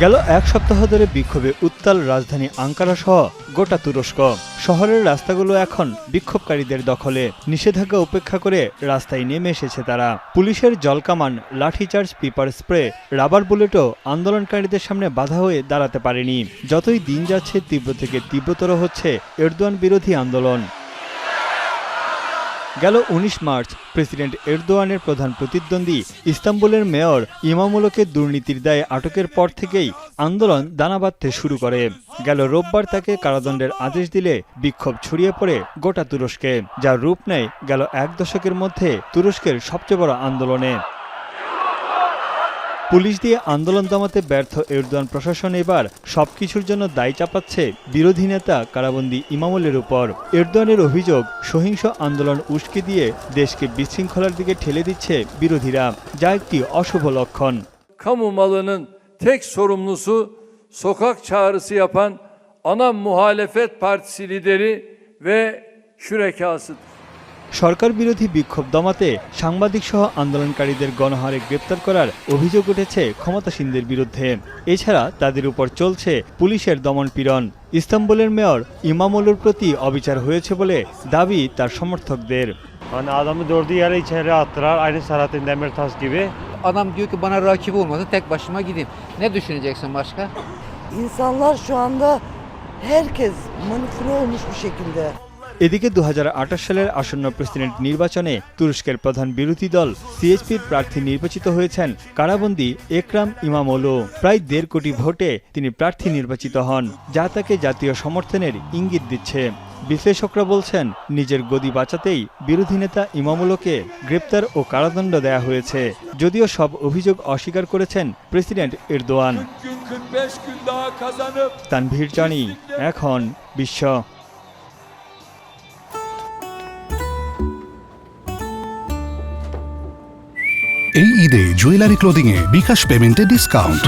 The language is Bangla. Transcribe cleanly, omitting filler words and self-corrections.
গেল এক সপ্তাহ ধরে বিক্ষোভে উত্তাল রাজধানী আঙ্কারা সহ গোটা তুরস্ক। শহরের রাস্তাগুলো এখন বিক্ষোভকারীদের দখলে। নিষেধাজ্ঞা উপেক্ষা করে রাস্তায় নেমে এসেছে তারা। পুলিশের জলকামান, লাঠিচার্জ, পেপার স্প্রে, রাবার বুলেটও আন্দোলনকারীদের সামনে বাধা হয়ে দাঁড়াতে পারেনি। যতই দিন যাচ্ছে তীব্র থেকে তীব্রতর হচ্ছে এরদোয়ান বিরোধী আন্দোলন। গেল ১৯ মার্চ প্রেসিডেন্ট এরদোয়ানের প্রধান প্রতিদ্বন্দ্বী ইস্তাম্বুলের মেয়র ইমামোলোকে দুর্নীতির দায়ে আটকের পর থেকেই আন্দোলন দানা বাঁধতে শুরু করে। গেল রোববার তাকে কারাদণ্ডের আদেশ দিলে বিক্ষোভ ছড়িয়ে পড়ে গোটা তুরস্কে, যার রূপ নেয় গেল এক দশকের মধ্যে তুরস্কের সবচেয়ে বড় আন্দোলনে। পুলিশ দিয়ে আন্দোলন দমাতে ব্যর্থ এরদোয়ান প্রশাসন এবার সবকিছুর জন্য দায় চাপাচ্ছে বিরোধী নেতা কারাবন্দী ইমামোলের উপর। এরদোয়ানের অভিযোগ, সহিংস আন্দোলন উস্কে দিয়ে দেশকে বিশৃঙ্খলার দিকে ঠেলে দিচ্ছে বিরোধীরা, যা একটি অশুভ লক্ষণ। Kamu malının tek sorumlusu sokak çağrısı yapan ana muhalefet partisi lideri ve şürekasıdır. সরকার বিরোধী বিক্ষোভ দমাতে সাংবাদিক সহ আন্দোলনকারীদের গণহারে গ্রেপ্তার করার অভিযোগ উঠেছে ক্ষমতাসীনদের বিরুদ্ধে। এছাড়া তাদের উপর চলছে পুলিশের দমনপীড়ন। ইস্তাম্বুলের মেয়র ইমামোলোর প্রতি অবিচার huyece বলে দাবি তার সমর্থকদের। Hani adamı dördü yere içeri attılar, aynı Selahattin Demirtaş gibi. Adam diyor ki bana rakip olmasa tek başıma gideyim. Ne düşüneceksin başka? İnsanlar şu anda herkes manipüle olmuş bir şekilde. এদিকে ২০২৮ সালের আসন্ন প্রেসিডেন্ট নির্বাচনে তুরস্কের প্রধান বিরোধী দল সিএইচপির প্রার্থী নির্বাচিত হয়েছেন কারাবন্দী একরাম ইমামোলো। প্রায় ১.৫ কোটি ভোটে তিনি প্রার্থী নির্বাচিত হন, যা তাকে জাতীয় সমর্থনের ইঙ্গিত দিচ্ছে। বিশ্লেষকরা বলছেন, নিজের গদি বাঁচাতেই বিরোধী নেতা ইমামোলোকে গ্রেপ্তার ও কারাদণ্ড দেয়া হয়েছে, যদিও সব অভিযোগ অস্বীকার করেছেন প্রেসিডেন্ট এরদোয়ান। তানভীর জানি, এখন বিশ্ব। এই ঈদে জুয়েলারি ক্লোদিংয়ে বিকাশ পেমেন্টে ডিসকাউন্ট।